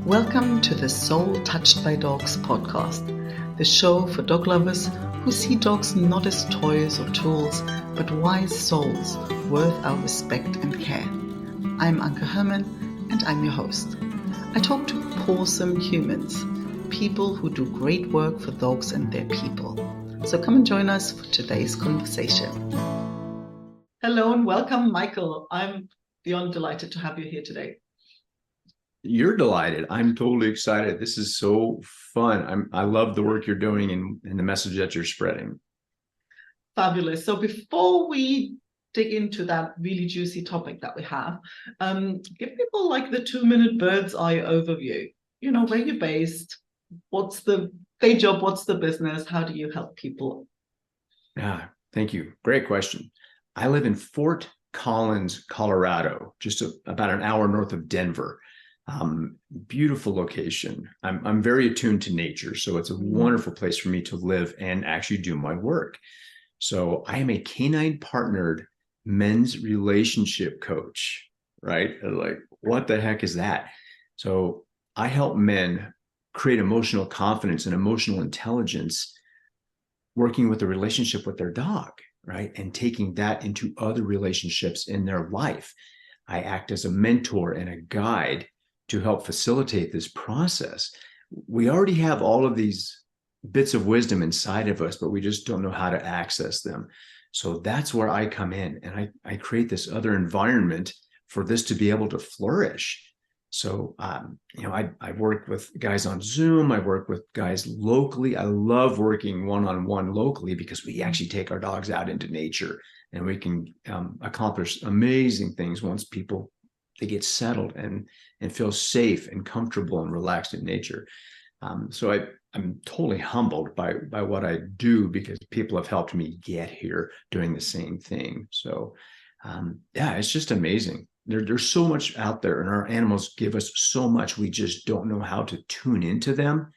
Welcome to the Soul Touched by Dogs podcast, the show for dog lovers who see dogs not as toys or tools, but wise souls worth our respect and care. I'm Anke Herman, and I'm your host. I talk to Pawsome humans, people who do great work for dogs and their people. So come and join us for today's conversation. Hello and welcome, Michael. I'm beyond delighted to have you here today. You're delighted. I'm totally excited. This is so fun. I love the work you're doing and the message that you're spreading. Fabulous. So before we dig into that really juicy topic that we have, give people like the 2-minute bird's eye overview. You know, where you're based, what's the day job, what's the business, how do you help people? Yeah, thank you. Great question. I live in Fort Collins, Colorado, just about an hour north of Denver. Beautiful location. I'm very attuned to nature, so it's a wonderful place for me to live and actually do my work. So I am a canine-partnered men's relationship coach, right? Like, what the heck is that? So I help men create emotional confidence and emotional intelligence working with the relationship with their dog, right? And taking that into other relationships in their life. I act as a mentor and a guide to help facilitate this process. We already have all of these bits of wisdom inside of us, but we just don't know how to access them. So that's where I come in, and I create this other environment for this to be able to flourish. So, I work with guys on Zoom. I work with guys locally. I love working one-on-one locally because we actually take our dogs out into nature, and we can accomplish amazing things once they get settled and feel safe and comfortable and relaxed in nature. So I'm totally humbled by what I do because people have helped me get here doing the same thing. So it's just amazing. There's so much out there, and our animals give us so much. We just don't know how to tune into them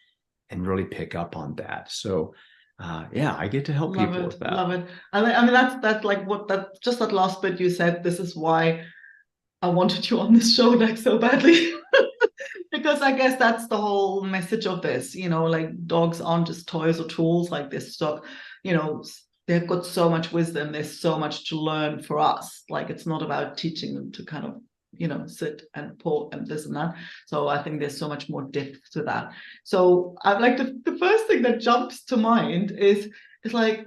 and really pick up on that. So I get to help people with that. Love it. I mean, that's like that last bit you said. This is why I wanted you on this show like so badly. Because I guess that's the whole message of this, like dogs aren't just toys or tools like this stuff, they've got so much wisdom. There's so much to learn for us. Like, it's not about teaching them to kind of, sit and paw and this and that. So I think there's so much more depth to that. So I like the first thing that jumps to mind is like,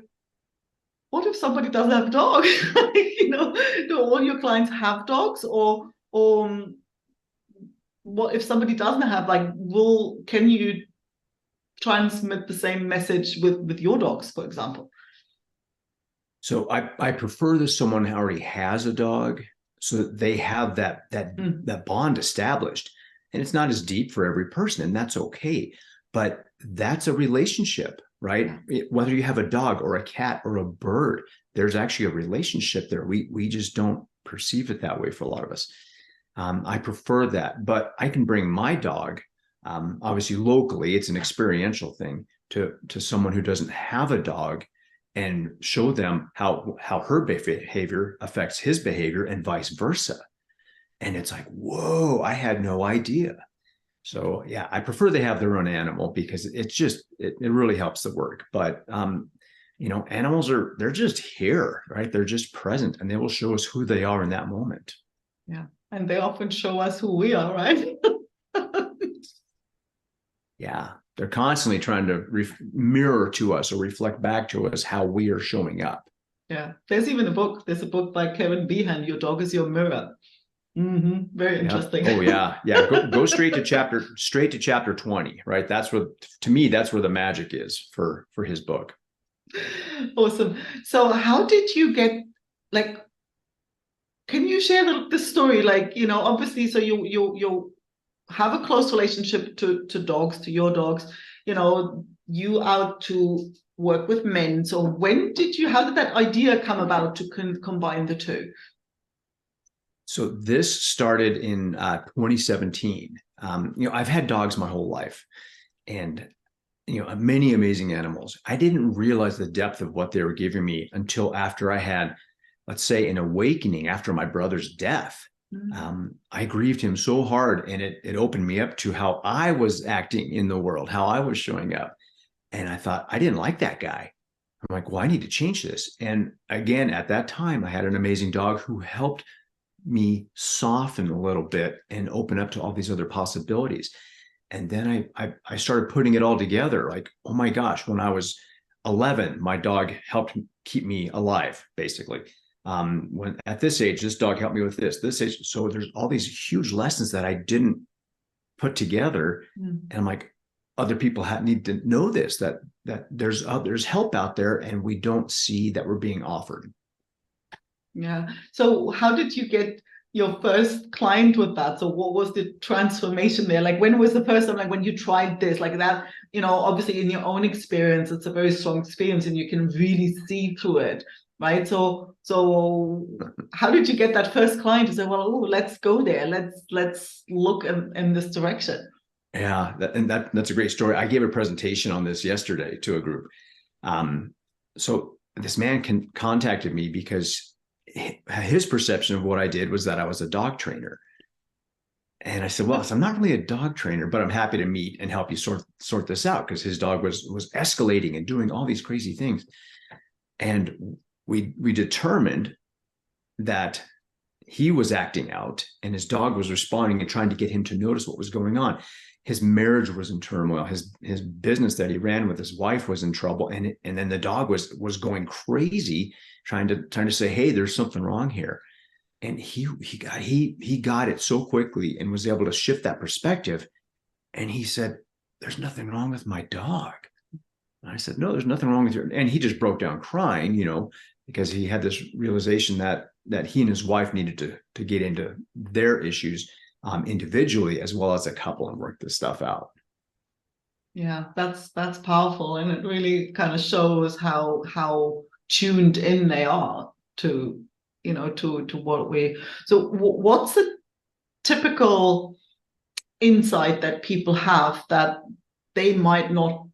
what if somebody doesn't have a dog? Do all your clients have dogs, or what if somebody doesn't have, can you transmit the same message with your dogs, for example? So I prefer that someone who already has a dog, so that they have that bond established. And it's not as deep for every person, and that's okay. But that's a relationship, right? Whether you have a dog or a cat or a bird, there's actually a relationship there. We just don't perceive it that way for a lot of us. I prefer that, but I can bring my dog, obviously locally, it's an experiential thing, to someone who doesn't have a dog and show them how her behavior affects his behavior and vice versa. And it's like, whoa, I had no idea. So I prefer they have their own animal because it really helps the work. But animals they're just here, right? They're just present, and they will show us who they are in that moment. Yeah. And they often show us who we are, right? Yeah. They're constantly trying to mirror to us or reflect back to us how we are showing up. Yeah. There's even a book. There's a book by Kevin Behan, Your Dog is Your Mirror. Very interesting. Oh, yeah. Yeah. Go straight to chapter 20, right? To me, that's where the magic is for his book. Awesome. So how did you get, can you share the story? Obviously, so you have a close relationship to dogs, to your dogs, you out to work with men. So how did that idea come about to combine the two? So this started in 2017. I've had dogs my whole life, and many amazing animals. I didn't realize the depth of what they were giving me until after I had, let's say, an awakening after my brother's death. I grieved him so hard, and it opened me up to how I was acting in the world, how I was showing up. And I thought, I didn't like that guy. I'm like, well, I need to change this. And again, at that time, I had an amazing dog who helped me soften a little bit and open up to all these other possibilities. And then I started putting it all together. Like, oh my gosh, when I was 11, my dog helped keep me alive, basically. When at this age, this dog helped me with this age. So there's all these huge lessons that I didn't put together. And I'm like, other people need to know this, that there's help out there, and we don't see that we're being offered. Yeah. So how did you get your first client with that? So what was the transformation there? Like, when was the first time, like when you tried this, like that, obviously in your own experience, it's a very strong experience and you can really see through it, right? So how did you get that first client to say, well, oh, let's go there. Let's look in this direction. Yeah, that's a great story. I gave a presentation on this yesterday to a group. So this man contacted me because his perception of what I did was that I was a dog trainer. And I said, well, so I'm not really a dog trainer, but I'm happy to meet and help you sort this out, because his dog was escalating and doing all these crazy things. And we determined that he was acting out and his dog was responding and trying to get him to notice what was going on. His marriage was in turmoil. His business that he ran with his wife was in trouble, and then the dog was going crazy, trying to say, hey, there's something wrong here. And he got it so quickly and was able to shift that perspective. And he said, there's nothing wrong with my dog. And I said, no, there's nothing wrong with your. And he just broke down crying, because he had this realization that he and his wife needed to get into their issues individually as well as a couple and work this stuff out. Yeah, that's powerful, and it really kind of shows how tuned in they are to to what we. So what's a typical insight that people have that they might not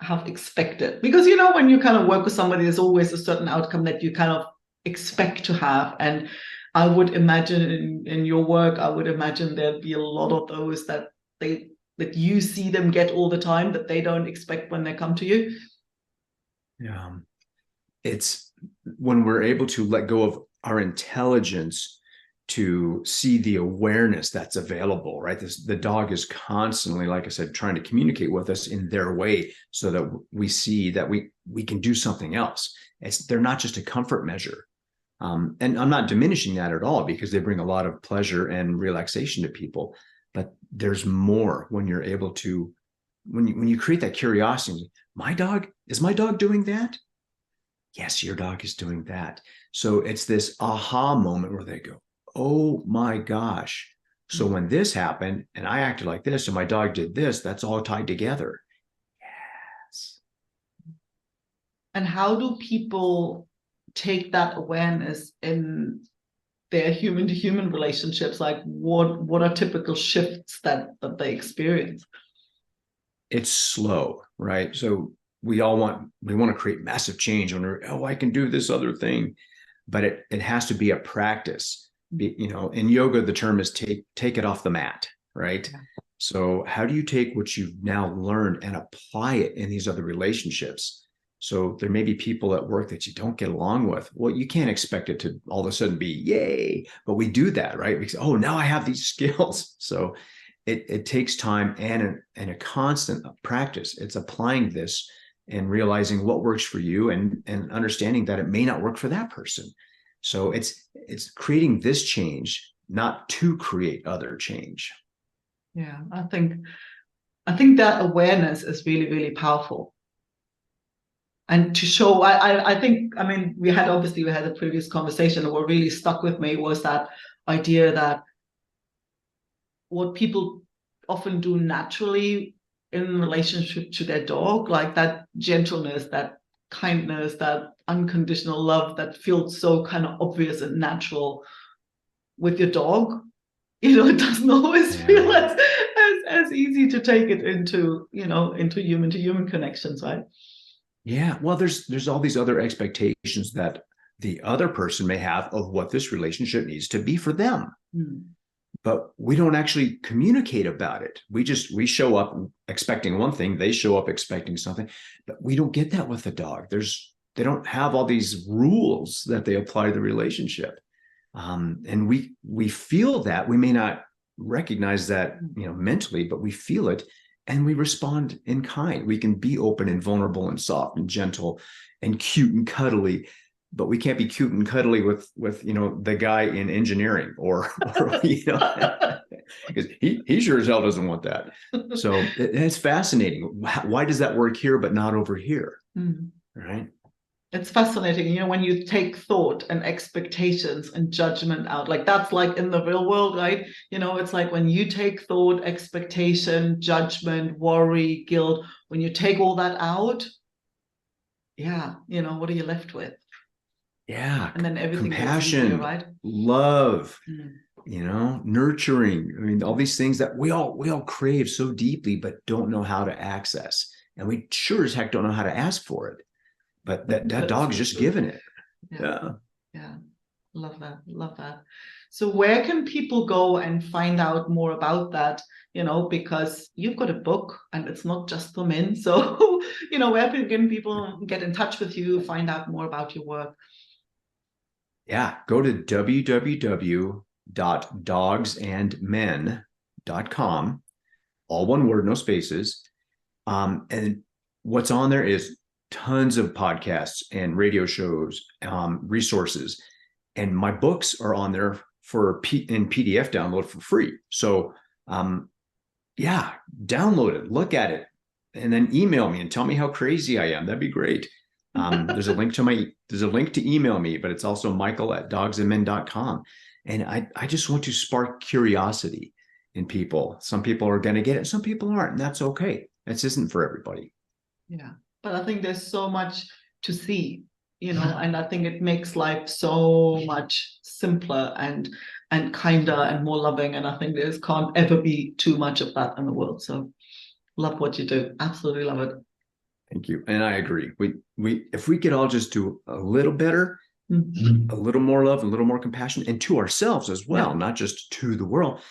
have expected? Because when you kind of work with somebody, there's always a certain outcome that you kind of expect to have. And I would imagine in your work, I would imagine there'd be a lot of those that you see them get all the time that they don't expect when they come to you. Yeah. It's when we're able to let go of our intelligence to see the awareness that's available, right? The dog is constantly, like I said, trying to communicate with us in their way so that we see that we can do something else. They're not just a comfort measure. And I'm not diminishing that at all, because they bring a lot of pleasure and relaxation to people. But there's more when you're able to, when you create that curiosity. Is my dog doing that? Yes, your dog is doing that. So it's this aha moment where they go, oh my gosh. So when this happened and I acted like this and my dog did this, that's all tied together. Yes. And how do people take that awareness in their human to human relationships? Like what are typical shifts that they experience? It's slow, right? So we want to create massive change when I can do this other thing, but it has to be a practice. In yoga, the term is take it off the mat, right? Yeah. So how do you take what you've now learned and apply it in these other relationships? So there may be people at work that you don't get along with. Well, you can't expect it to all of a sudden be yay, but we do that, right? We say, oh, now I have these skills. So it takes time and a constant practice. It's applying this and realizing what works for you and understanding that it may not work for that person. So it's creating this change, not to create other change. Yeah, I think that awareness is really, really powerful. And to show, I think, we had a previous conversation, and what really stuck with me was that idea that what people often do naturally in relationship to their dog, like that gentleness, that kindness, that unconditional love that feels so kind of obvious and natural with your dog, it doesn't always feel as easy to take it into human to human connections, right? Yeah, well, there's all these other expectations that the other person may have of what this relationship needs to be for them. Mm. But we don't actually communicate about it. We show up expecting one thing, they show up expecting something, but we don't get that with the dog. They don't have all these rules that they apply to the relationship. And we feel that. We may not recognize that, mentally, but we feel it, and we respond in kind. We can be open and vulnerable and soft and gentle and cute and cuddly, but we can't be cute and cuddly with the guy in engineering or because he sure as hell doesn't want that. So it's fascinating. Why does that work here but not over here? Mm. Right? It's fascinating, when you take thought and expectations and judgment out, like that's like in the real world, right? It's like when you take thought, expectation, judgment, worry, guilt, when you take all that out, what are you left with? Yeah. And then everything compassion, gets easier, right? love, nurturing. I mean, all these things that we all crave so deeply, but don't know how to access. And we sure as heck don't know how to ask for it. But that dog's just given it. Yeah. Love that. So where can people go and find out more about that? Because you've got a book and it's not just for men. So, where can people get in touch with you, find out more about your work? Yeah, go to www.dogsandmen.com, all one word, no spaces. And what's on there is tons of podcasts and radio shows, resources. And my books are on there in PDF download for free. So, download it, look at it, and then email me and tell me how crazy I am. That'd be great. There's a link to email me, but it's also michael@dogsandmen.com. And I just want to spark curiosity in people. Some people are going to get it, some people aren't, and that's okay. This isn't for everybody. Yeah, but I think there's so much to see, and I think it makes life so much simpler and kinder and more loving. And I think there can't ever be too much of that in the world. So love what you do. Absolutely love it. Thank you. And I agree. We if we could all just do a little better, a little more love, a little more compassion, and to ourselves as well, not just to the world.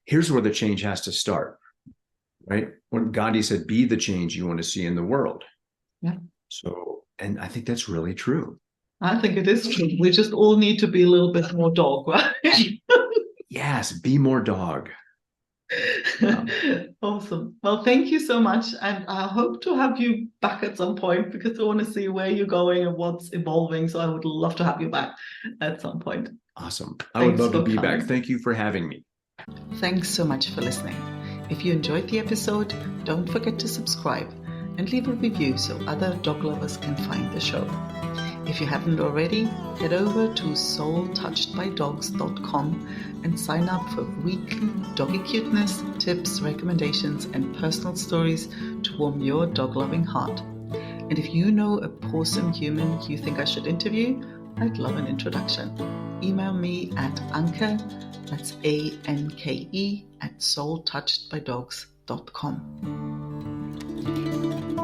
Here's where the change has to start, right? When Gandhi said, be the change you want to see in the world. Yeah. So, and I think that's really true. I think it is true. We just all need to be a little bit more dog, right? Yes, be more dog. Yeah. Awesome. Well, thank you so much. And I hope to have you back at some point because I want to see where you're going and what's evolving. So I would love to have you back at some point. Awesome. I would love to be back. Thank you for having me. Thanks so much for listening. If you enjoyed the episode, don't forget to subscribe and leave a review so other dog lovers can find the show. If you haven't already, head over to soultouchedbydogs.com and sign up for weekly doggy cuteness, tips, recommendations, and personal stories to warm your dog-loving heart. And if you know a Pawsome human you think I should interview, I'd love an introduction. Email me at Anke, that's ANKE, @soultouchedbydogs.com.